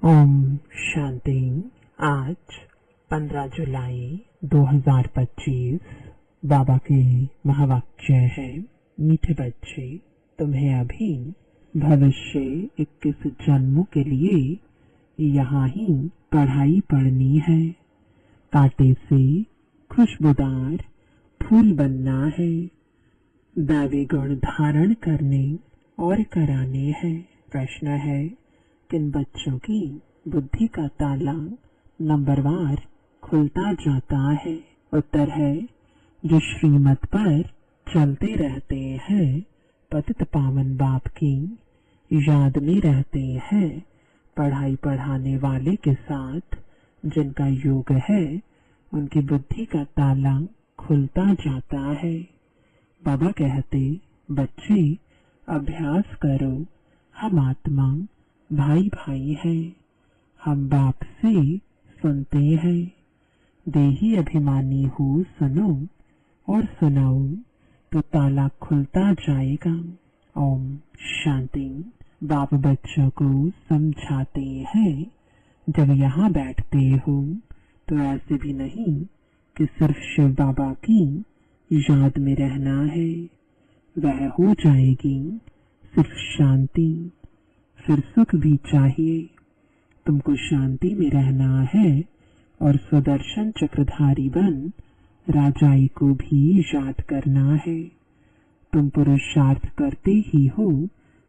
ओम शांति। आज 15 जुलाई 2025 बाबा के महावाक्य है। मीठे बच्चे, तुम्हें अभी भविष्य 21 जन्मों के लिए यहाँ ही पढ़ाई पढ़नी है। कांटे से खुशबूदार फूल बनना है। दैवी गुण धारण करने और कराने हैं। प्रश्न है, किन बच्चों की बुद्धि का ताला नंबरवार खुलता जाता है? उत्तर है, जो श्रीमत पर चलते रहते हैं, पतित पावन बाप की याद में रहते हैं, पढ़ाई पढ़ाने वाले के साथ जिनका योग है, उनकी बुद्धि का ताला खुलता जाता है। बाबा कहते, बच्चे अभ्यास करो, हम आत्मा भाई भाई हैं, हम बाप से सुनते हैं। देही अभिमानी हो सुनो और सुनाओ तो ताला खुलता जाएगा। ओम शांति। बाप बच्चों को समझाते हैं, जब यहाँ बैठते हो तो ऐसे भी नहीं कि सिर्फ शिव बाबा की याद में रहना है, वह हो जाएगी सिर्फ शांति। फिर सुख भी चाहिए। तुमको शांति में रहना है और सुदर्शन चक्रधारी बन राजाई को भी याद करना है। तुम पुरुषार्थ करते ही हो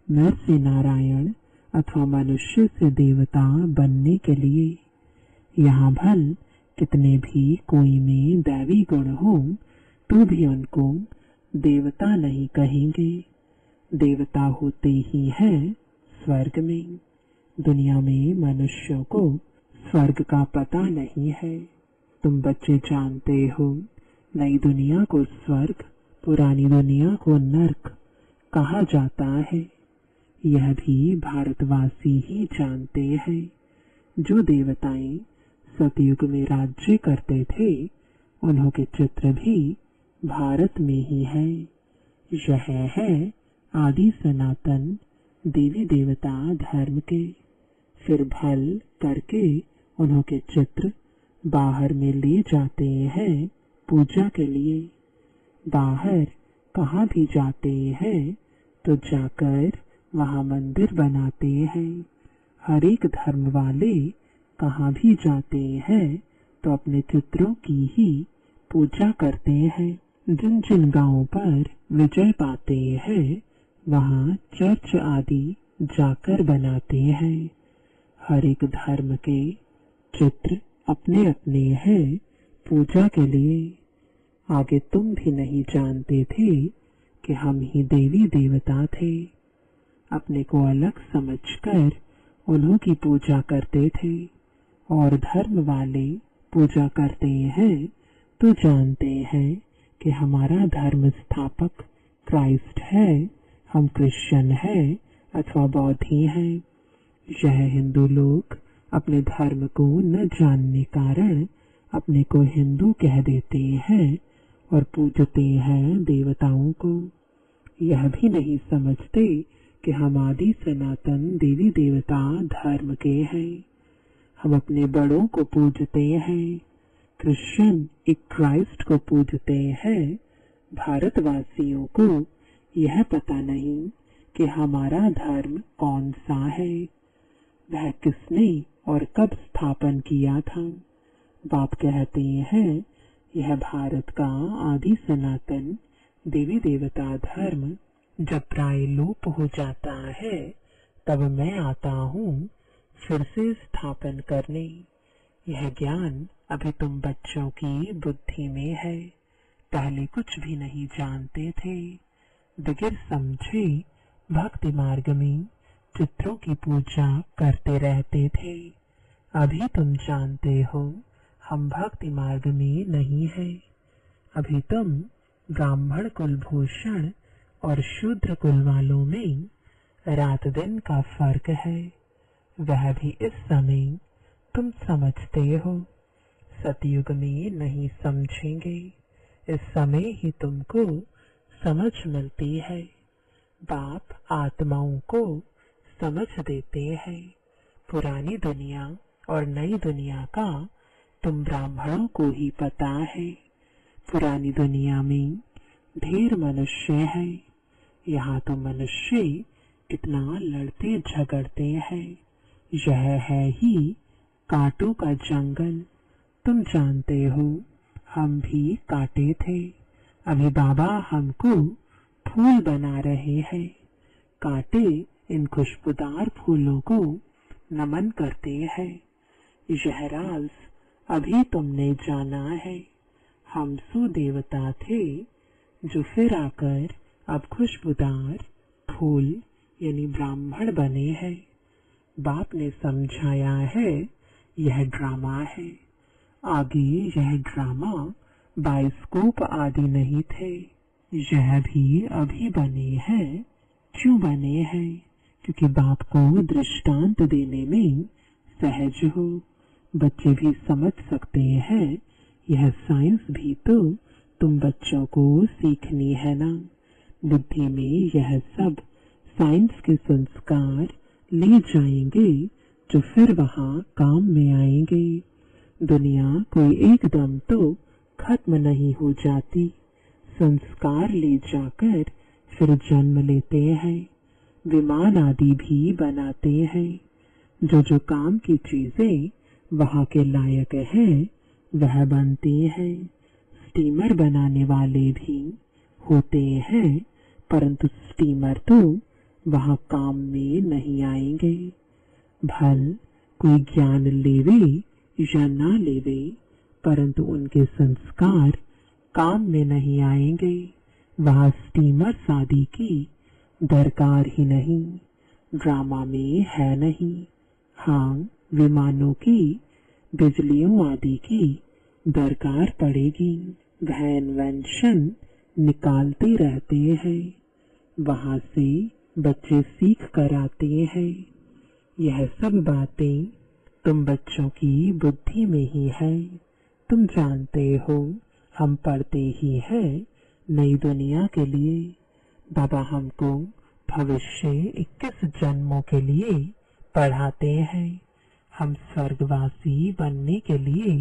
नर से नारायण अथवा मनुष्य से देवता बनने के लिए। यहाँ भल कितने भी कोई में दैवी गुण हो तो भी उनको देवता नहीं कहेंगे। देवता होते ही है स्वर्ग में। दुनिया में मनुष्यों को स्वर्ग का पता नहीं है। तुम बच्चे जानते हो, नई दुनिया को स्वर्ग, पुरानी दुनिया को नर्क कहा जाता है। यह भी भारतवासी ही जानते हैं। जो देवताएं सतयुग में राज्य करते थे, उन्हों के चित्र भी भारत में ही है। यह है आदि सनातन देवी देवता धर्म के। फिर भल करके उन्हों के चित्र बाहर में ले जाते हैं पूजा के लिए। बाहर कहाँ भी जाते हैं तो जाकर वहाँ मंदिर बनाते हैं। हर एक धर्म वाले कहाँ भी जाते हैं तो अपने चित्रों की ही पूजा करते हैं। जिन जिन गांवों पर विजय पाते हैं, वहाँ चर्च आदि जाकर बनाते हैं। हर एक धर्म के चित्र अपने अपने हैं पूजा के लिए। आगे तुम भी नहीं जानते थे कि हम ही देवी देवता थे। अपने को अलग समझकर उन्हों की पूजा करते थे। और धर्म वाले पूजा करते हैं तो जानते हैं कि हमारा धर्म स्थापक क्राइस्ट है, हम क्रिश्चियन हैं अथवा बौद्धी हैं। यह हिंदू लोग अपने धर्म को न जानने कारण अपने को हिंदू कह देते हैं और पूजते हैं देवताओं को। यह भी नहीं समझते कि हम आदि सनातन देवी देवता धर्म के हैं। हम अपने बड़ों को पूजते हैं। क्रिश्चियन एक क्राइस्ट को पूजते हैं। भारतवासियों को यह पता नहीं कि हमारा धर्म कौन सा है, वह किसने और कब स्थापन किया था। बाप कहते हैं, यह भारत का आदि सनातन देवी देवता धर्म जब प्राय लोप हो जाता है, तब मैं आता हूँ फिर से स्थापन करने। यह ज्ञान अभी तुम बच्चों की बुद्धि में है। पहले कुछ भी नहीं जानते थे। बगैर समझे भक्ति मार्ग में चित्रों की पूजा करते रहते थे। अभी तुम जानते हो, हम भक्ति मार्ग में नहीं है। अभी तुम ब्राह्मण कुलभूषण और शूद्र कुल वालों में रात दिन का फर्क है। वह भी इस समय तुम समझते हो, सतयुग में नहीं समझेंगे। इस समय ही तुमको समझ मिलती है। बाप आत्माओं को समझ देते हैं, पुरानी दुनिया और नई दुनिया का तुम ब्राह्मणों को ही पता है। पुरानी दुनिया में ढेर मनुष्य है। यहाँ तो मनुष्य कितना लड़ते झगड़ते हैं। यह है ही कांटों का जंगल। तुम जानते हो हम भी कांटे थे। अभी बाबा हमको फूल बना रहे हैं। कांटे इन खुशबूदार फूलों को नमन करते हैं। यह राज अभी तुमने जाना है। हम सो देवता थे जो फिर आकर अब खुशबूदार फूल यानी ब्राह्मण बने हैं। बाप ने समझाया है यह ड्रामा है। आगे यह ड्रामा बायोस्कोप आदि नहीं थे। यह भी अभी बने हैं। क्यों बने हैं? क्योंकि बाप को दृष्टांत देने में सहज हो। बच्चे भी समझ सकते हैं। यह साइंस भी तो तुम बच्चों को सीखनी है ना। बुद्धि में यह सब साइंस के संस्कार ले जाएंगे जो फिर वहाँ काम में आएंगे। दुनिया कोई एकदम तो खत्म नहीं हो जाती। संस्कार ले जाकर फिर जन्म लेते हैं। विमान आदि भी बनाते हैं। जो काम की चीजें वहाँ के लायक है वह बनती है। स्टीमर बनाने वाले भी होते हैं, परंतु स्टीमर तो वहाँ काम में नहीं आएंगे। भल कोई ज्ञान लेवे या ना लेवे, परंतु उनके संस्कार काम में नहीं आएंगे। वहाँ स्टीमर आदि की दरकार ही नहीं। ड्रामा में है नहीं। हाँ, विमानों की, बिजलियों आदि की दरकार पड़ेगी। वह इन्वेंशन निकालते रहते हैं। वहाँ से बच्चे सीख कर आते हैं। यह सब बातें तुम बच्चों की बुद्धि में ही है। तुम जानते हो हम पढ़ते ही हैं नई दुनिया के लिए। बाबा हमको भविष्य 21 जन्मों के लिए पढ़ाते हैं। हम स्वर्गवासी बनने के लिए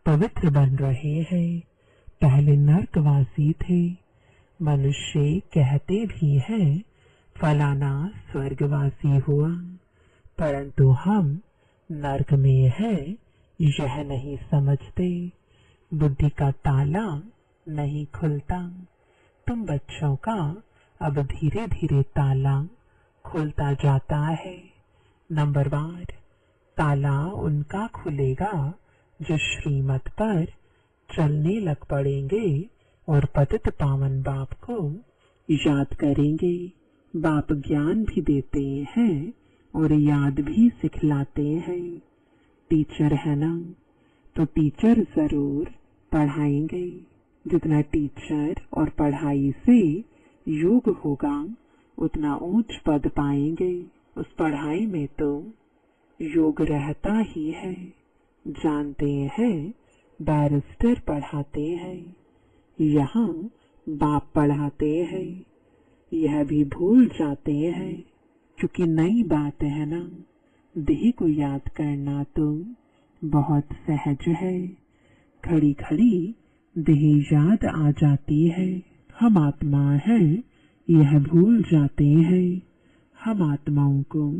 पवित्र बन रहे हैं। पहले नरकवासी थे। मनुष्य कहते भी हैं फलाना स्वर्गवासी हुआ, परंतु हम नरक में हैं यह नहीं समझते। बुद्धि का ताला नहीं खुलता। तुम बच्चों का अब धीरे धीरे ताला खुलता जाता है। नंबरवार ताला उनका खुलेगा जो श्रीमत पर चलने लग पड़ेंगे और पतित पावन बाप को याद करेंगे। बाप ज्ञान भी देते हैं और याद भी सिखलाते हैं। टीचर है ना, तो टीचर जरूर पढ़ाएंगे। जितना टीचर और पढ़ाई से योग होगा उतना ऊंच पद पाएंगे। उस पढ़ाई में तो योग रहता ही है। जानते हैं बैरिस्टर पढ़ाते हैं, यहाँ बाप पढ़ाते हैं। यह भी भूल जाते हैं क्योंकि नई बात है ना। देह को याद करना तो बहुत सहज है। खड़ी खड़ी देह याद आ जाती है। हम आत्मा हैं यह भूल जाते हैं। हम आत्माओं को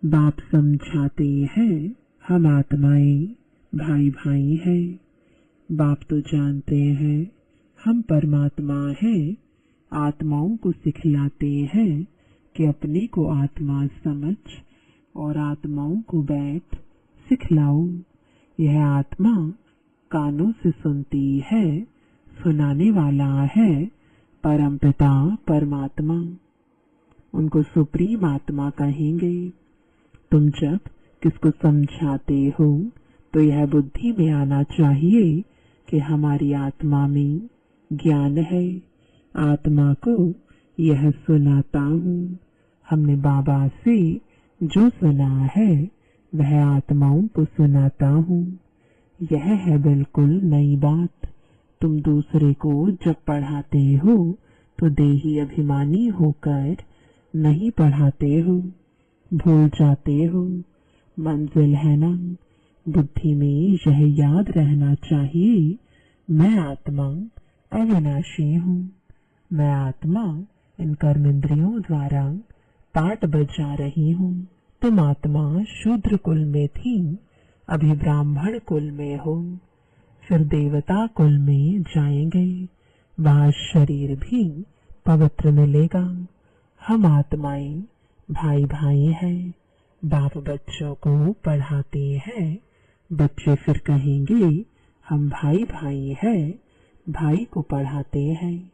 बाप समझाते हैं हम आत्माएं भाई भाई हैं। बाप तो जानते हैं हम परमात्मा हैं। आत्माओं को सिखलाते हैं कि अपने को आत्मा समझ और आत्माओं को बैठ सिखलाओ। यह आत्मा कानों से सुनती है, सुनाने वाला है परमपिता परमात्मा। उनको सुप्रीम आत्मा कहेंगे। तुम जब किसको समझाते हो तो यह बुद्धि में आना चाहिए कि हमारी आत्मा में ज्ञान है। आत्मा को यह सुनाता हूँ। हमने बाबा से जो सुना है वह आत्माओं को सुनाता हूँ। यह है बिल्कुल नई बात। तुम दूसरे को जब पढ़ाते हो तो देही अभिमानी होकर नहीं पढ़ाते हो। भूल जाते हो। मंजिल है ना। बुद्धि में यह याद रहना चाहिए, मैं आत्मा अविनाशी हूँ। मैं आत्मा इन कर्मेंद्रियों द्वारा पाठ बजा रही हूँ। तुम आत्मा शूद्र कुल में थी, अभी ब्राह्मण कुल में हो, फिर देवता कुल में जाएंगे, वहाँ शरीर भी पवित्र मिलेगा। हम आत्माएं भाई भाई हैं, बाप बच्चों को पढ़ाते हैं, बच्चे फिर कहेंगे हम भाई भाई हैं, भाई को पढ़ाते हैं,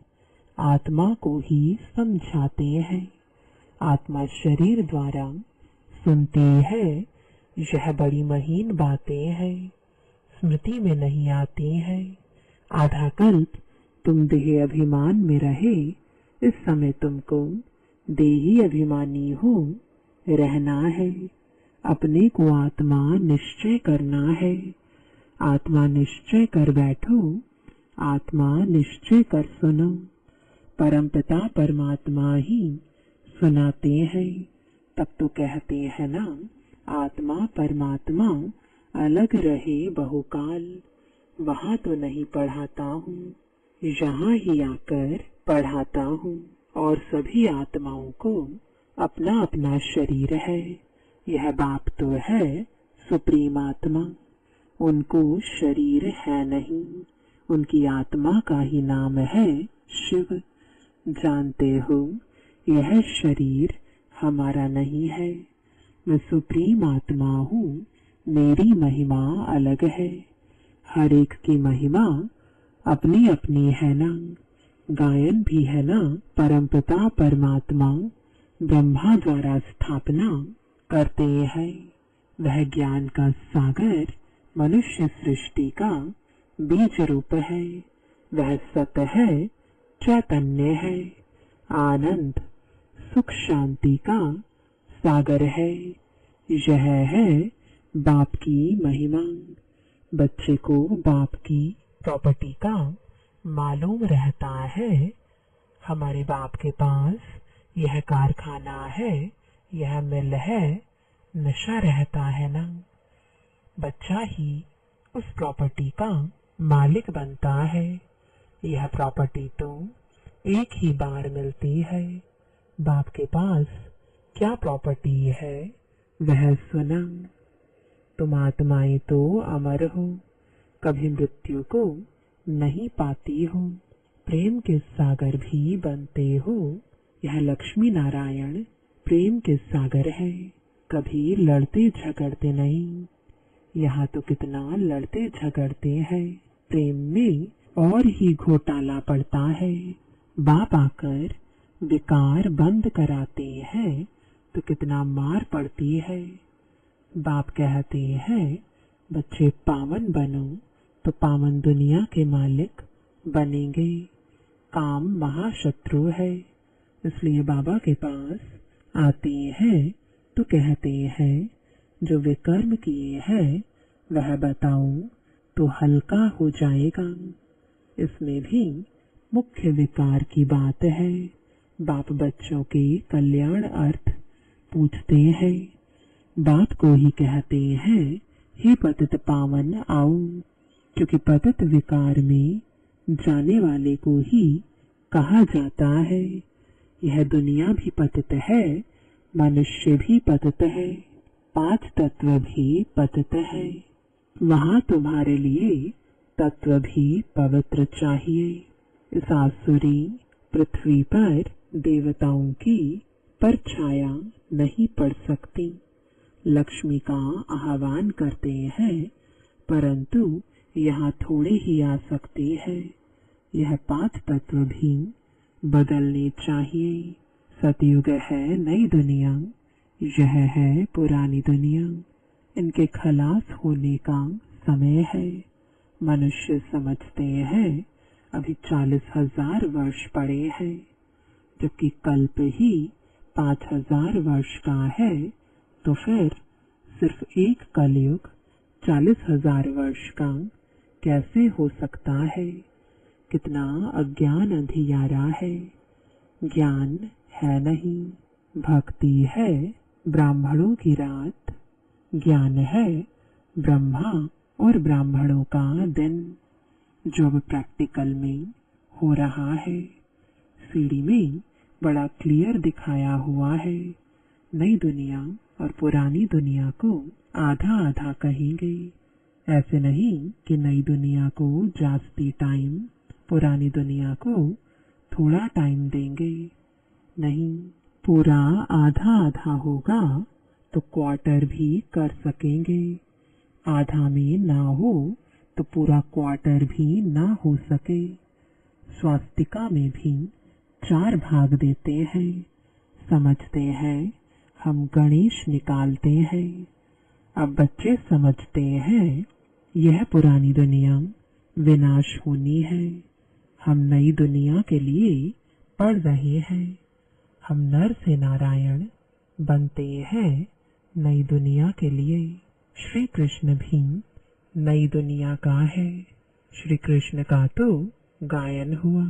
आत्मा को ही समझाते हैं। आत्मा शरीर द्वारा सुनती है, यह बड़ी महीन बातें हैं, स्मृति में नहीं आती हैं। आधा कल्प तुम देह अभिमान में रहे, इस समय तुमको देही अभिमानी हो रहना है। अपने को आत्मा निश्चय करना है। आत्मा निश्चय कर बैठो, आत्मा निश्चय कर सुनो। परमपिता परमात्मा ही सुनाते हैं। तब तो कहते हैं ना, आत्मा परमात्मा अलग रहे बहुकाल। वहाँ तो नहीं पढ़ाता हूँ, यहाँ ही आकर पढ़ाता हूँ। और सभी आत्माओं को अपना अपना शरीर है। यह बाप तो है सुप्रीम आत्मा, उनको शरीर है नहीं, उनकी आत्मा का ही नाम है शिव। जानते हो, यह शरीर हमारा नहीं है। मैं सुप्रीम आत्मा हूँ, मेरी महिमा अलग है। हर एक की महिमा अपनी अपनी है ना। गायन भी है ना, परमपिता परमात्मा ब्रह्मा द्वारा स्थापना करते हैं। वह ज्ञान का सागर मनुष्य सृष्टि का बीज रूप है। वह सत है, चैतन्य है, आनंद सुख शांति का सागर है। यह है बाप की महिमा। बच्चे को बाप की प्रॉपर्टी का मालूम रहता है। हमारे बाप के पास यह कारखाना है, यह मिल है, नशा रहता है ना। बच्चा ही उस प्रॉपर्टी का मालिक बनता है। यह प्रॉपर्टी तो एक ही बार मिलती है। बाप के पास क्या प्रॉपर्टी है वह सुना। तुम आत्माएं तो अमर हो, कभी मृत्यु को नहीं पाती हो, प्रेम के सागर भी बनते हो। यह लक्ष्मी नारायण प्रेम के सागर है, कभी लड़ते झगड़ते नहीं। यहाँ तो कितना लड़ते झगड़ते हैं, प्रेम में और ही घोटाला पड़ता है। बाप आकर विकार बंद कराते हैं तो कितना मार पड़ती है। बाप कहते हैं बच्चे पावन बनो तो पावन दुनिया के मालिक बनेंगे। काम महाशत्रु है, इसलिए बाबा के पास आते हैं तो कहते हैं जो विकर्म किए हैं वह बताओ तो हल्का हो जाएगा। इसमें भी मुख्य विकार की बात है। बाप बच्चों के कल्याण अर्थ पूछते हैं। बाप को ही कहते हैं हे पतित पावन आओ, क्योंकि पतित विकार में जाने वाले को ही कहा जाता है। यह दुनिया भी पतित है, मनुष्य भी पतित है, 5 तत्व भी पतित है। वहाँ तुम्हारे लिए तत्व भी पवित्र चाहिए। इस आसुरी पृथ्वी पर देवताओं की परछाया नहीं पड़ सकती। लक्ष्मी का आह्वान करते हैं, परंतु यहाँ थोड़े ही आ सकते हैं। यह 5 तत्व भी बदलने चाहिए। सतयुग है नई दुनिया, यह है पुरानी दुनिया। इनके खलास होने का समय है। मनुष्य समझते हैं अभी 40,000 वर्ष पड़े हैं, जबकि कल्प ही 5,000 वर्ष का है। तो फिर सिर्फ एक कलयुग 40,000 वर्ष का कैसे हो सकता है? कितना अज्ञान अंधियारा है। ज्ञान है नहीं, भक्ति है ब्राह्मणों की रात। ज्ञान है ब्रह्मा और ब्राह्मणों का दिन, जो अब प्रैक्टिकल में हो रहा है। सीडी में बड़ा क्लियर दिखाया हुआ है। नई दुनिया और पुरानी दुनिया को आधा आधा कहेंगे। ऐसे नहीं कि नई दुनिया को जास्ती टाइम, पुरानी दुनिया को थोड़ा टाइम देंगे। नहीं, पूरा आधा आधा होगा तो क्वार्टर भी कर सकेंगे। आधा में ना हो तो पूरा क्वार्टर भी ना हो सके। स्वास्तिका में भी 4 भाग देते हैं। समझते हैं हम गणेश निकालते हैं। अब बच्चे समझते हैं यह पुरानी दुनिया विनाश होनी है। हम नई दुनिया के लिए पढ़ रहे हैं। हम नर से नारायण बनते हैं नई दुनिया के लिए। श्री कृष्ण भी नई दुनिया का है। श्री कृष्ण का तो गायन हुआ।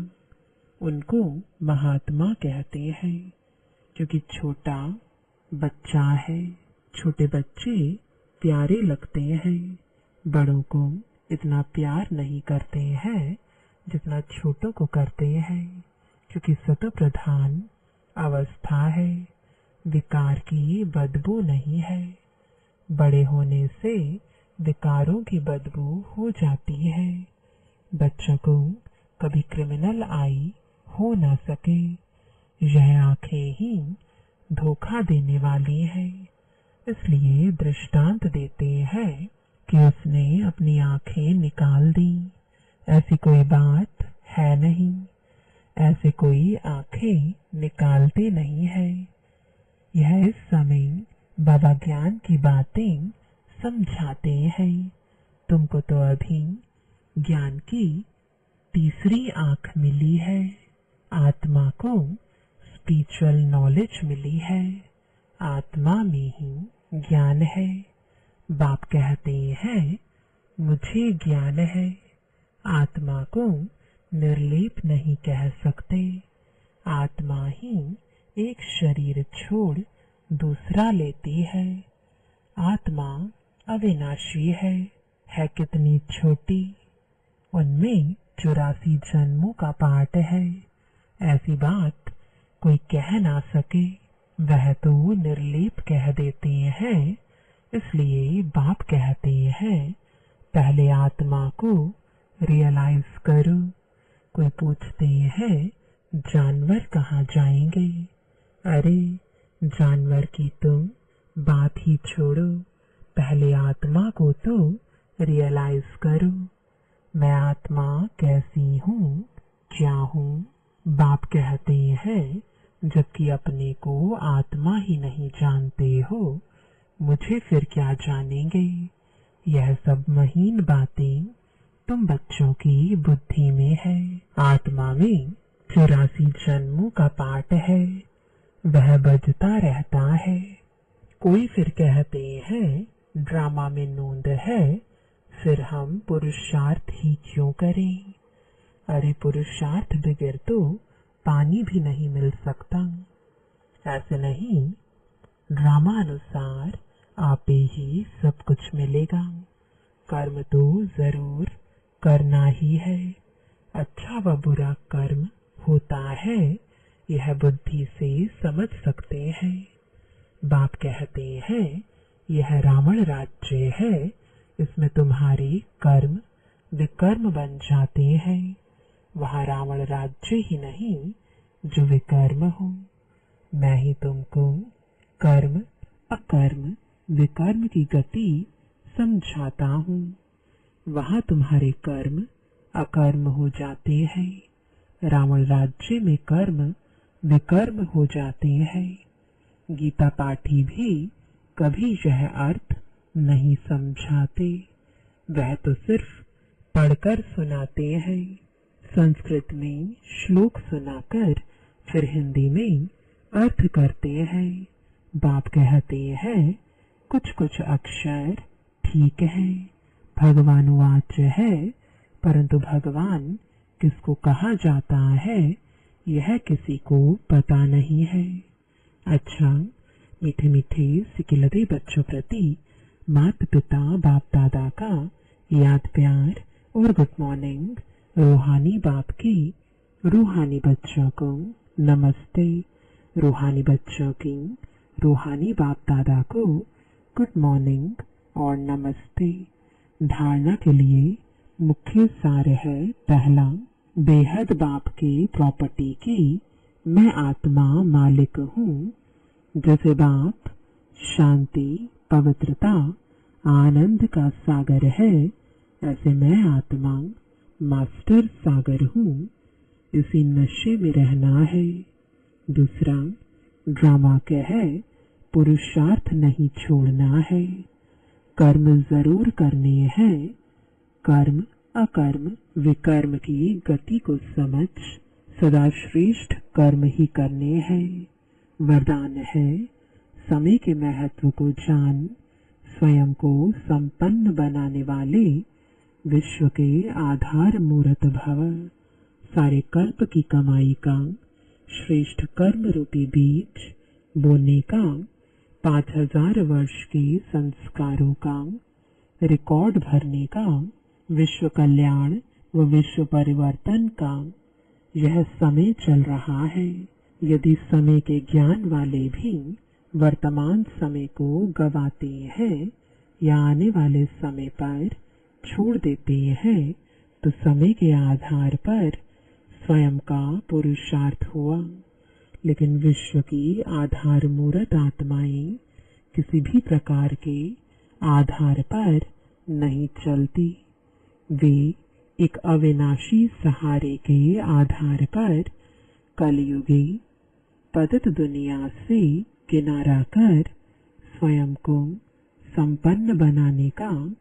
उनको महात्मा कहते हैं क्योंकि छोटा बच्चा है। छोटे बच्चे प्यारे लगते हैं। बड़ों को इतना प्यार नहीं करते हैं जितना छोटों को करते हैं, क्योंकि सतो प्रधान अवस्था है। विकार की बदबू नहीं है। बड़े होने से विकारों की बदबू हो जाती है। बच्चों को कभी क्रिमिनल आई हो न सके। यह आंखें ही धोखा देने वाली है। इसलिए दृष्टांत देते हैं कि उसने अपनी आंखें निकाल दी। ऐसी कोई बात है नहीं। ऐसे कोई आंखें निकालते नहीं है। यह इस समय बाबा ज्ञान की बातें समझाते हैं। तुमको तो अभी ज्ञान की तीसरी आंख मिली है। आत्मा को स्पिरिचुअल नॉलेज मिली है। आत्मा में ही ज्ञान है। बाप कहते हैं मुझे ज्ञान है। आत्मा को निर्लेप नहीं कह सकते। आत्मा ही एक शरीर छोड़ दूसरा लेती है। आत्मा अविनाशी है कितनी छोटी। उनमें 84 जन्मों का पाठ है। ऐसी बात कोई कह ना सके। वह तो निर्लेप कह देते हैं। इसलिए बाप कहते हैं पहले आत्मा को रियलाइज करो। कोई पूछते हैं जानवर कहाँ जाएंगे? अरे जानवर की तुम बात ही छोड़ो। पहले आत्मा को तो रियलाइज करो। मैं आत्मा कैसी हूँ, क्या हूँ? बाप कहते हैं जबकि अपने को आत्मा ही नहीं जानते हो, मुझे फिर क्या जानेंगे? यह सब महीन बातें तुम बच्चों की बुद्धि में है। आत्मा में 84 जन्मों का पाठ है। वह बजता रहता है। कोई फिर कहते हैं ड्रामा में नोंद है, फिर हम पुरुषार्थ ही क्यों करें? अरे पुरुषार्थ बगैर तो पानी भी नहीं मिल सकता। ऐसे नहीं, ड्रामा अनुसार आपे ही सब कुछ मिलेगा। कर्म तो जरूर करना ही है। अच्छा व बुरा कर्म होता है, यह बुद्धि से समझ सकते हैं। बाप कहते हैं यह रावण राज्य है। इसमें तुम्हारे कर्म विकर्म बन जाते हैं। वहाँ रावण राज्य ही नहीं जो विकर्म हो। मैं ही तुमको कर्म अकर्म विकर्म की गति समझाता हूँ। वहाँ तुम्हारे कर्म अकर्म हो जाते हैं। रावण राज्य में कर्म विकर्म हो जाते हैं। गीता पाठी भी कभी यह अर्थ नहीं समझाते। वह तो सिर्फ पढ़कर सुनाते हैं। संस्कृत में श्लोक सुनाकर फिर हिंदी में अर्थ करते हैं। बाप कहते हैं कुछ कुछ अक्षर ठीक है, भगवान वाच है, परंतु भगवान किसको कहा जाता है यह किसी को पता नहीं है। अच्छा, मीठे मीठे सिकिलते बच्चों प्रति माता पिता बाप दादा का याद प्यार और गुड मॉर्निंग। रूहानी बाप की रूहानी बच्चों को नमस्ते। रूहानी बच्चों की रूहानी बाप दादा को गुड मॉर्निंग और नमस्ते। धारणा के लिए मुख्य सार है, पहला, बेहद बाप की प्रॉपर्टी की मैं आत्मा मालिक हूँ। जैसे बाप शांति, पवित्रता, आनंद का सागर है, ऐसे मैं आत्मा मास्टर सागर हूँ। इसी नशे में रहना है। दूसरा, ड्रामा क्या है, पुरुषार्थ नहीं छोड़ना है। कर्म जरूर करने हैं। कर्म अकर्म विकर्म की गति को समझ सदा श्रेष्ठ कर्म ही करने हैं। वरदान है, समय के महत्व को जान स्वयं को संपन्न बनाने वाले विश्व के आधार मूर्त भव। सारे कल्प की कमाई का श्रेष्ठ कर्म रूपी बीज बोने का, 5000 वर्ष के संस्कारों का रिकॉर्ड भरने का, विश्व कल्याण व विश्व परिवर्तन का यह समय चल रहा है। यदि समय के ज्ञान वाले भी वर्तमान समय को गवाते हैं या आने वाले समय पर छोड़ देते हैं, तो समय के आधार पर स्वयं का पुरुषार्थ हुआ। लेकिन विश्व की आधार मूर्त आत्माएं किसी भी प्रकार के आधार पर नहीं चलती। वे एक अविनाशी सहारे के आधार पर कलयुगी पतित दुनिया से किनारा कर स्वयं को संपन्न बनाने का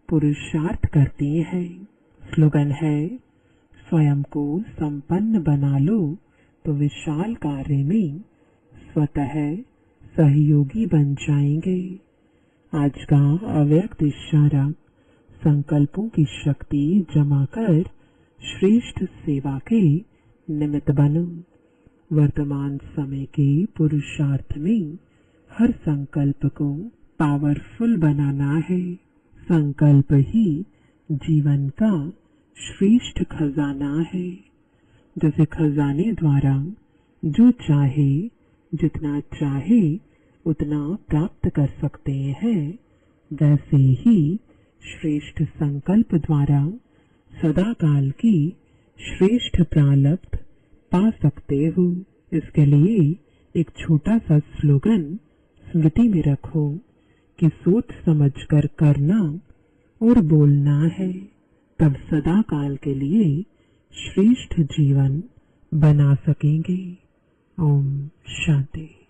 पुरुषार्थ करते हैं। स्लोगन है, स्वयं को संपन्न बना लो तो विशाल कार्य में स्वतः सहयोगी बन जाएंगे। आज का अव्यक्त इशारा, संकल्पों की शक्ति जमा कर श्रेष्ठ सेवा के निमित्त बनो। वर्तमान समय के पुरुषार्थ में हर संकल्प को पावरफुल बनाना है। संकल्प ही जीवन का श्रेष्ठ खजाना है। जैसे खजाने द्वारा जो चाहे जितना चाहे उतना प्राप्त कर सकते हैं, वैसे ही श्रेष्ठ संकल्प द्वारा सदा काल की श्रेष्ठ प्रारब्ध पा सकते हो। इसके लिए एक छोटा सा स्लोगन स्मृति में रखो कि सोच समझकर करना और बोलना है, तब सदा काल के लिए श्रेष्ठ जीवन बना सकेंगे। ओम शांति।